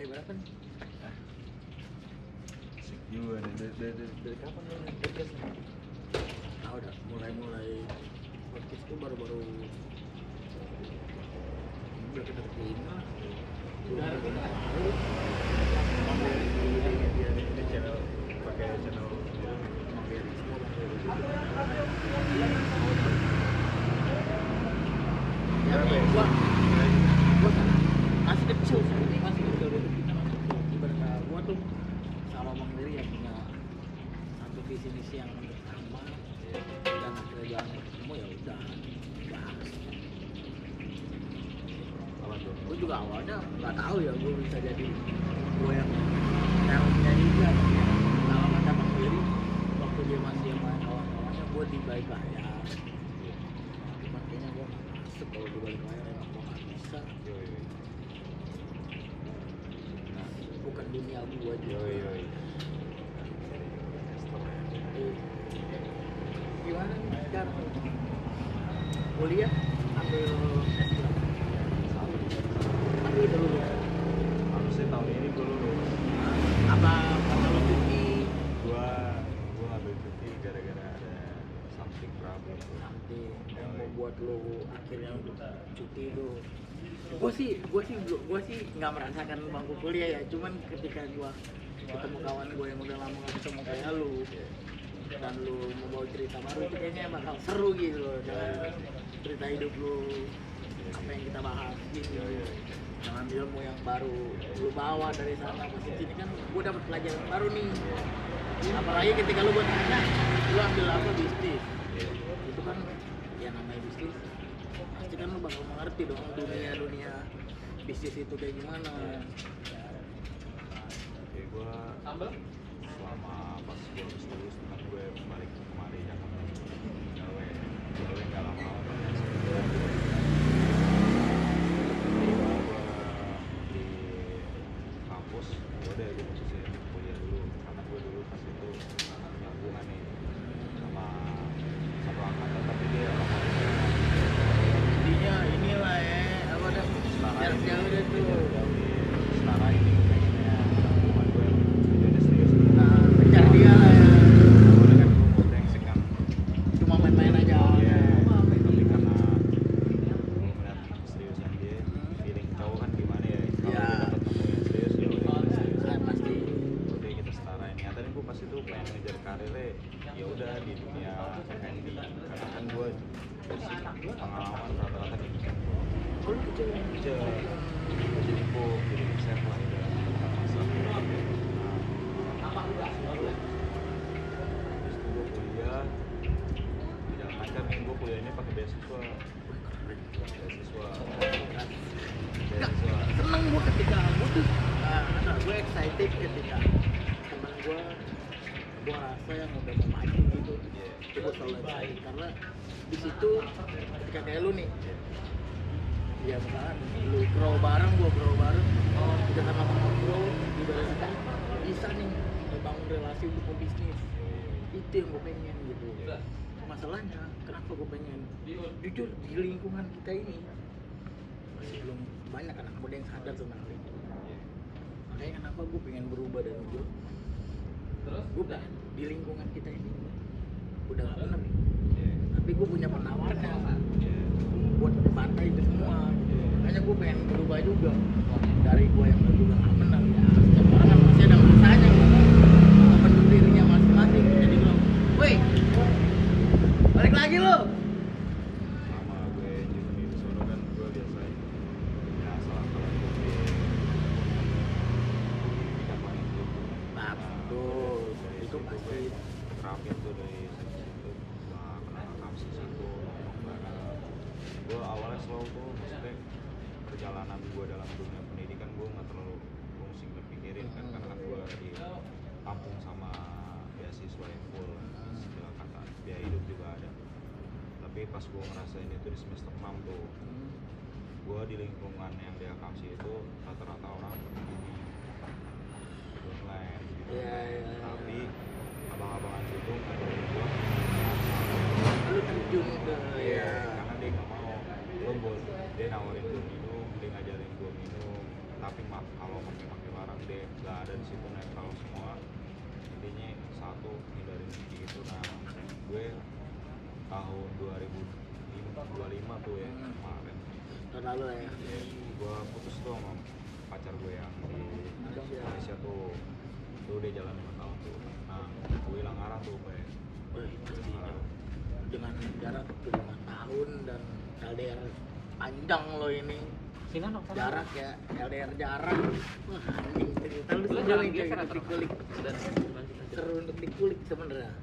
berapa nih? Asik juga nih, dari kapan lo nih podcast nih? Tahu dah, mulai podcast tuh baru-baru udah kita terima. Udah ada lalu. Ini channel, pakai channel sendiri. Ya, gua masih kecil sih, masih kecil dulu kita masuk tuh. Ibaratnya gua tuh sama Bang Diri yang punya satu visi misi yang sama dan akhirnya jalan ketemu ya udah bahas. Apa tuh? Gue juga awalnya nggak tahu ya gue bisa jadi gue yang nyanyi juga kalau kata Bang Diri waktu dia masih sama kawan-kawannya gue di balik layar cuman kayaknya gue nggak masuk kalau di balik layar emang gue nggak bisa nah, bukan dunia gue juga gimana nih sekarang kuliah ambil S ambil dulu Harusnya tahun ini gue lulus. apa kata lo cuti Gua ambil cuti gara-gara ada something problem. nanti yang membuat lo akhirnya untuk cuti itu gue sih nggak merasakan bangku kuliah ya cuman ketika gue ketemu kawan gue yang udah lama nggak ketemu kayak lu dan lu membawa cerita baru itu kayaknya bakal seru gitu loh dengan cerita hidup lu apa yang kita bahas gitu dengan ilmu yang baru lu bawa dari sana ke sini kan gue dapet pelajaran baru nih apalagi ketika lu buat tanya lu ambil apa bisnis itu kan ya namanya bisnis pasti kan lu bakal mengerti dong dunia bisnis itu kayak gimana. Oke, gue selama pas gue lulus kan gue balik kemari Jakarta gawe nggak lama-lama di kampus udah gue mutusin kuliah dulu karena gue dulu pas itu punya hubungan nih sama satu angkatan tapi dia Intinya inilah ya apa dah jarak jauh deh tuh setara ini kayaknya hubungan gue jadi serius nah kejar dia lah ya boleh kan gue brengsek kan cuma main-main aja iya tapi karena gue melihat seriusan dia feeling cowok kan gimana ya kalau Iya. dia dapat nemu yang serius ya udah kita serius Ah, pasti udah kita setarain ya tadi gue pas itu pengen ngejar karirnya ya udah di dunia F&B karena kan gue pengalaman rata-rata di weekend oh lu kecil kerja jadi kok jadi chef lah udah masak habis itu gue kuliah tidak lancar nih gue kuliahnya pakai beasiswa seneng gue ketika gue tuh gue excited ketika teman gue rasa yang udah mau maju gitu itu gue selalu excited karena di situ ketika kayak lu nih ya misalkan lu grow bareng gue grow bareng kita sama-sama grow ibaratnya bisa nih membangun relasi untuk pebisnis itu yang gue pengen gitu masalahnya kenapa gue pengen jujur di lingkungan kita ini masih belum banyak anak muda yang sadar tentang hal itu makanya kenapa gue pengen berubah dan gue pengen di lingkungan kita ini udah gak bener nih tapi gue punya penawarnya buat membantai itu semua makanya gue pengen berubah juga dari gue yang juga gak bener ya setiap orang kan masih ada masanya membentuk dirinya masing-masing jadi gue woi balik lagi lo sama gue juga di sono kan gue biasa ya salah kalau kita main dulu nah betul itu pasti terakhir tuh dari situ gua kenal kamsi situ ngomong bareng gue awalnya slow tuh maksudnya perjalanan gue dalam dunia pendidikan gue nggak terlalu pusing berpikirin kan karena kan gue di kampung sama beasiswa yang full segala kata biaya hidup juga ada tapi pas gue ngerasain itu di semester 6 tuh gue di lingkungan yang di Akamsi itu rata-rata orang online gitu tapi abang-abangan situ ngajarin gue lu terjun ke karena dia nggak mau dia nawarin gue minum dia ngajarin gue minum tapi kalau pakai barang deh nggak ada di situ, netral semua. Intinya satu hindarin gitu. Nah gue tahun 2025 tuh ya kemarin Tahun lalu ya. gue putus tuh sama pacar gue yang di Malaysia tuh udah jalan 5 tahun tuh. Nah gue hilang arah tuh kayak Wih, pastinya. Dengan jarak 5 tahun dan LDR panjang lo ini. Sini nok sana. Jarak ya, LDR jarak. Wah, anjing cerita lu Lu seru jangan nih, geser kayak atau dikulik. dan lanjut. Seru untuk dikulik sebenarnya.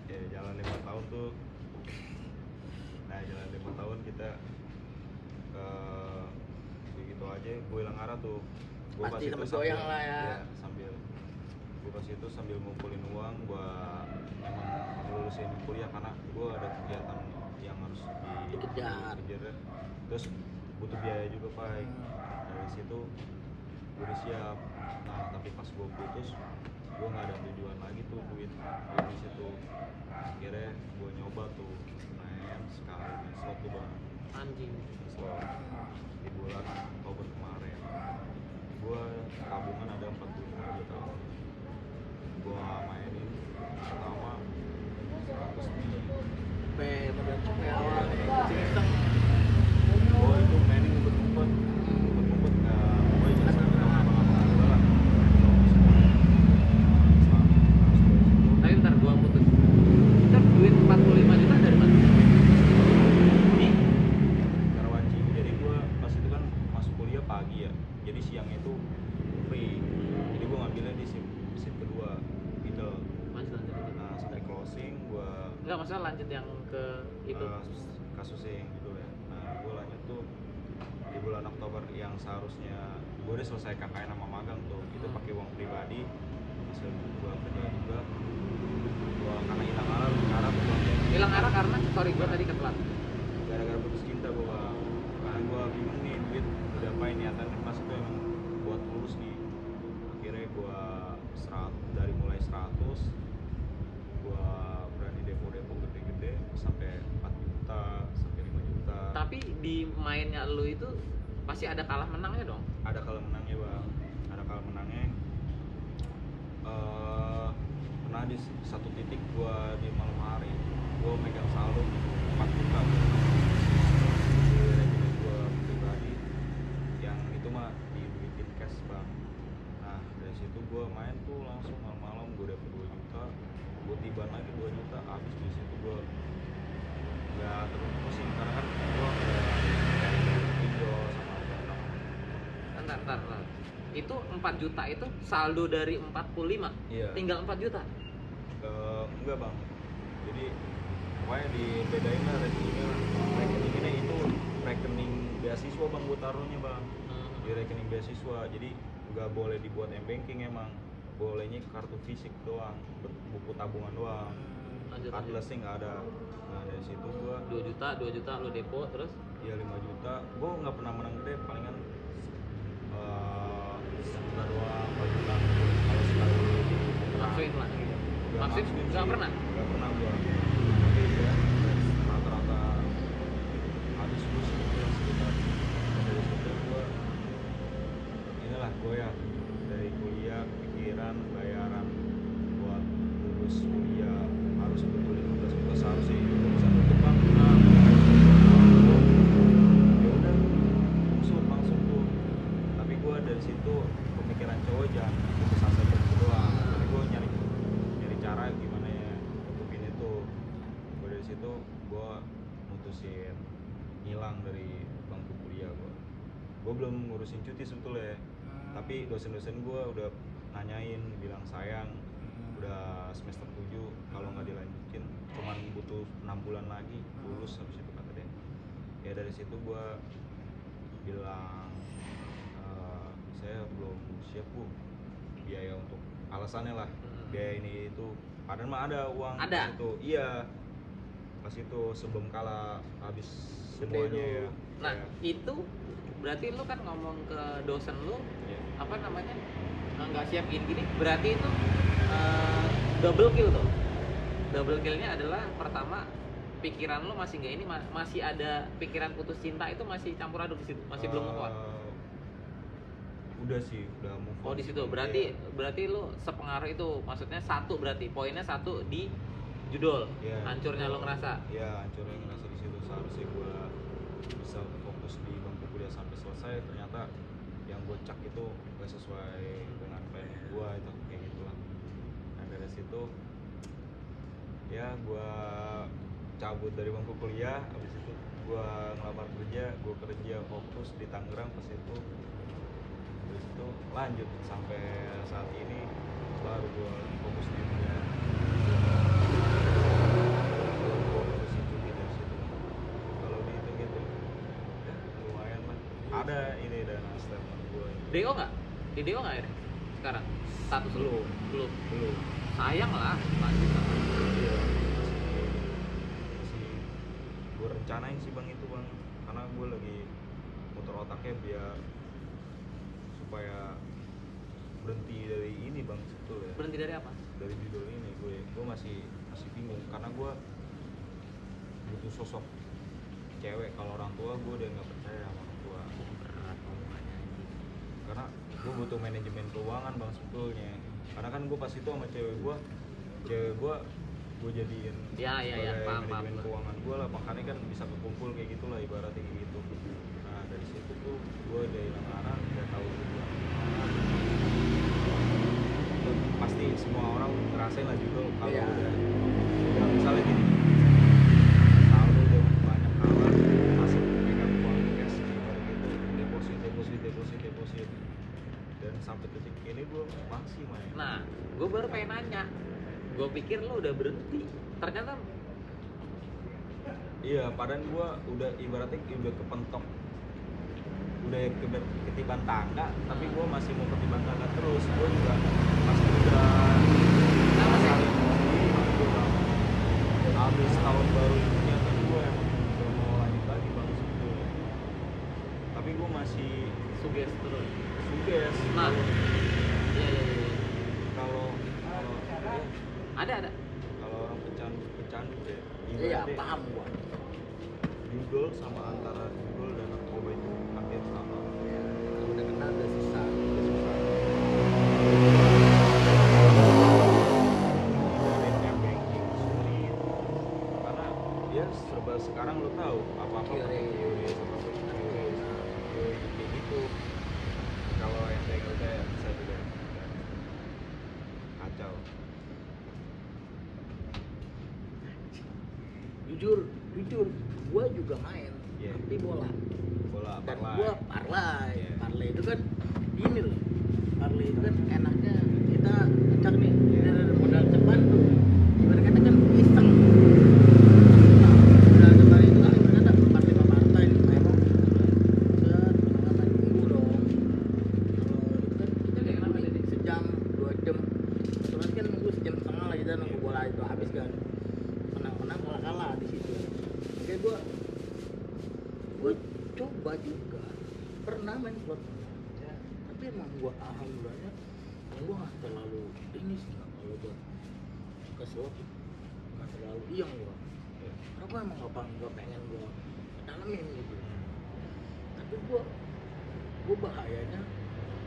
ya jalan 5 tahun tuh. Nah jalan 5 tahun kita begitu aja gue hilang arah tuh. Gue Pasti sempet goyang lah ya. Sambil gue pas itu sambil ngumpulin uang buat emang lulusin kuliah karena gue ada kegiatan yang harus Dikejar. dikejar. Terus butuh biaya juga Pak. Dari situ gue udah siap. Nah tapi pas gue putus gue nggak ada tujuan lagi tuh duit di situ. Akhirnya gue nyoba tuh main slot tuh Bang. Anjing. Slot di bulan Oktober kemarin gue tabungan ada 45 juta. Gue mainin pertama 100 nih. Bener sampai awal nih, iseng. Gue itu mainin ngumpet-ngumpet gue jangan sampai lama-lama gue lah. Tapi bentar gua putus. Itu duit 45 juta dari mana? Di Karawaci. Jadi gue pas itu kan masuk kuliah pagi ya. Jadi siang itu free. Jadi gue ngambilnya di shift kedua gitu. Lanjut. Nah sampai closing gue Enggak, maksudnya lanjut yang ke itu. kasusnya yang gitu ya. Nah gue lanjut tuh di bulan Oktober yang seharusnya gue udah selesai KKN sama magang tuh. Itu pakai uang pribadi hasil gue kerja juga. Gue karena hilang arah tuh Hilang arah karena sorry gua tadi ketelat. gara-gara putus cinta gue. Karena gue bingung nih duit udah apain niatan pas itu emang buat lulus nih. Akhirnya gue dari mulai 100 gue berani depo gede-gede sampai 4 juta sampai 5 juta. Tapi di mainnya lu itu pasti ada kalah menangnya dong. Ada kalah menangnya Bang, ada kalah menangnya. Pernah di satu titik gue di malam hari gue megang saldo 4 juta di rekening gue pribadi yang itu mah diduitin cash Bang. Nah dari situ gue main tuh langsung malam-malam gue dapet 2 juta, gue tiban lagi 2 juta, habis di situ gue nggak terlalu pusing karena kan gue udah pinjol sama teman-teman. Entar. Itu 4 juta itu saldo dari 45. Iya. Tinggal 4 juta. Enggak Bang, jadi pokoknya dibedain lah rekeningnya itu rekening beasiswa Bang, gue taruhnya Bang di rekening beasiswa. Jadi nggak boleh dibuat m-banking, emang bolehnya kartu fisik doang, buku tabungan doang, Lanjut. cardless-nya nggak ada. Nah dari situ gue 2 juta lu depo terus ya 5 juta, gue nggak pernah menang gede, palingan sejuta doang, 4 juta kalau sekali langsung lah gitu. Maksud nggak pernah. Nggak pernah gua. Tapi ya rata-rata habis gue sekitar dari situ gua inilah gua ya dari kuliah pikiran bayaran buat lulus kuliah harus betul 15 juta seharusnya itu bisa tutup Bang. Ya udah langsung tuh. Tapi gua dari situ pemikiran cowok jangan putus asa gitu doang. Tapi gua nyari cara gimana ya tutupin itu. Gue dari situ gue mutusin ngilang dari bangku kuliah gue belum ngurusin cuti sebetulnya, tapi dosen-dosen gue udah nanyain bilang sayang udah semester 7 kalau nggak dilanjutin cuman butuh 6 bulan lagi lulus, habis itu kata dia. Ya dari situ gue bilang saya belum siap Bu, biaya untuk alasannya lah biaya ini itu, padahal mah ada uang Ada? pas itu. Iya pas itu sebelum kalah habis semuanya ya. Nah Ya, itu berarti lu kan ngomong ke dosen lu ya. apa namanya nggak siap gini berarti itu double kill tuh. Double killnya adalah pertama pikiran lu masih nggak ini masih ada pikiran putus cinta itu masih campur aduk di situ, masih belum nge-kuat. udah sih, udah move on. Oh di situ berarti lu sepengaruh itu, maksudnya satu berarti poinnya satu di judul, Iya, hancurnya lo ngerasa. Iya, hancurnya ngerasa di situ. Seharusnya gue bisa fokus di bangku kuliah sampai selesai, ternyata yang gue cak itu gak sesuai dengan plan gue itu, kayak gitulah. Nah dari situ ya gue cabut dari bangku kuliah, habis itu gue ngelamar kerja, gue kerja fokus di Tangerang pas itu. Habis itu lanjut sampai saat ini baru gue fokus di dunia. Ada ini dan statement gue DO nggak? Di DO nggak akhirnya? Sekarang status lu? belum Sayang lah, lanjut lah. iya masih gue rencanain sih bang itu bang, karena gue lagi muter otaknya biar supaya berhenti dari ini bang sebetulnya. Berhenti dari apa? Dari judul ini gue masih bingung karena gue butuh sosok cewek. Kalau orang tua gue udah nggak percaya sama orang tua. Berat omongannya anjing. Karena gue butuh manajemen keuangan bang sebetulnya, karena kan gue pas itu sama cewek gue jadiin Ya, sebagai paham manajemen gua. keuangan gue lah, makanya kan bisa kekumpul kayak gitulah ibaratnya kayak gitu. Nah dari situ tuh gue udah hilang arah, udah tahu tujuan. Pasti semua orang ngerasain lah juga kalau Iya. udah misalnya gini, saldo udah banyak kalah, masih pegang uang cash ibarat gitu, deposit, dan sampai detik ini gue masih main. Nah, gue baru pengen nanya. Gue pikir lo udah berhenti. Ternyata Iya, padahal gue udah ibaratnya udah kepentok, udah ketiban tangga, tapi gue masih mau ketiban tangga terus. Gue juga masih udah Kenapa sih? habis tahun baru ini kan gue emang udah mau lanjut lagi bang sebetulnya, tapi gue masih suges terus. suges. Nah, iya. kalau Ada. kalau orang pecandu deh, Iya, ibaratnya paham gua. judul sama antara judul dan narkoba itu hampir sama. Kalau udah kenal udah susah. Dari banking sulit, karena ya serba sekarang lo tahu apa pakai QRIS, kayak gitu. Kalau yang kayak gitu ya bisa juga kacau. Jujur gua juga main, Iya. tapi bola. Dan parlay. gua parlay. Iya. Parlay itu kan ini loh. Parlay itu kan enaknya kita cak nih dari modal cepat tuh. Ibarat kata kan iseng. Modal cepat itu kan ibarat kata 4-5 partai nih main. Set, main minggu dong. Kalau itu kan kita Jadi kenapa nih jadi? sejam, 2 jam. Terus kan minggu sejam setengah lah kita nunggu bola itu habis kan. Menang-menang kalah-kalah di situ. Oke, gua coba juga pernah main slot, tapi emang gua alhamdulillahnya gua nggak terlalu ini sih, nggak kalau gua ke slot nggak terlalu yang gua karena gua emang nggak pengen gua dalamin gitu. Tapi gua bahayanya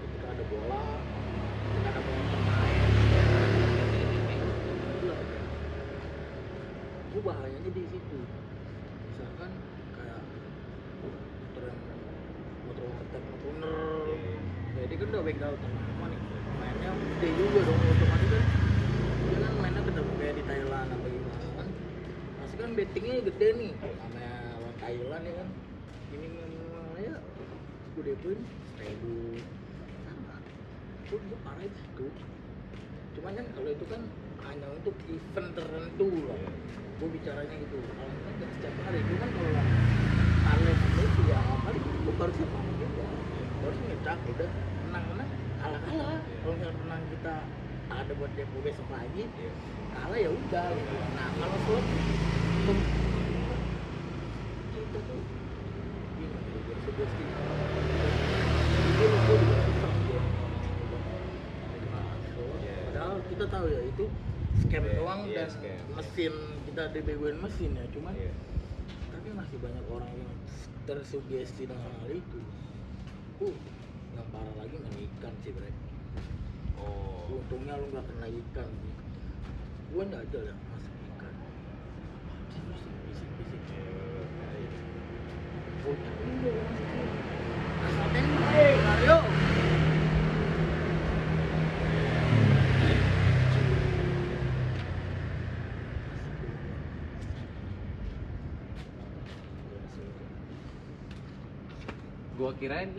ketika ada bola, ketika ada pemain itu aja. Gua bahayanya di situ. Misalkan kayak motor runner, jadi kan udah bengkel ternama nih, mainnya gede juga dong, otomatis kan dia kan mainnya kayak di Thailand apa gimana kan, pasti kan bettingnya gede nih sama lawan Thailand ya kan, ini minimalnya gede pun 1.000 sama, itu gue parah itu. Cuman kan kalau itu kan hanya untuk event tertentu lah, gue bicaranya gitu. Kalau kan nggak setiap hari, cuman kalau talent itu ya kali gue baru siapa juga, baru ngecak udah menang kalah. Kalau misalnya menang kita ada buat depo besok lagi, kalah ya udah gitu. Nah kalau slot untuk kita tuh gini, gue sugesti gue juga susah dia padahal kita tahu ya itu scam doang dan scam. mesin kita dibegoin mesin ya, cuman Iya. tapi masih banyak orang yang tersugesti dengan hal itu. Yang parah lagi kena ikan sih bre. Oh, Untungnya lu nggak kena ikan sih. Gua nggak ada yang masuk ikan. Bisik. Punya ini asal tembak, Mario. Gua kirain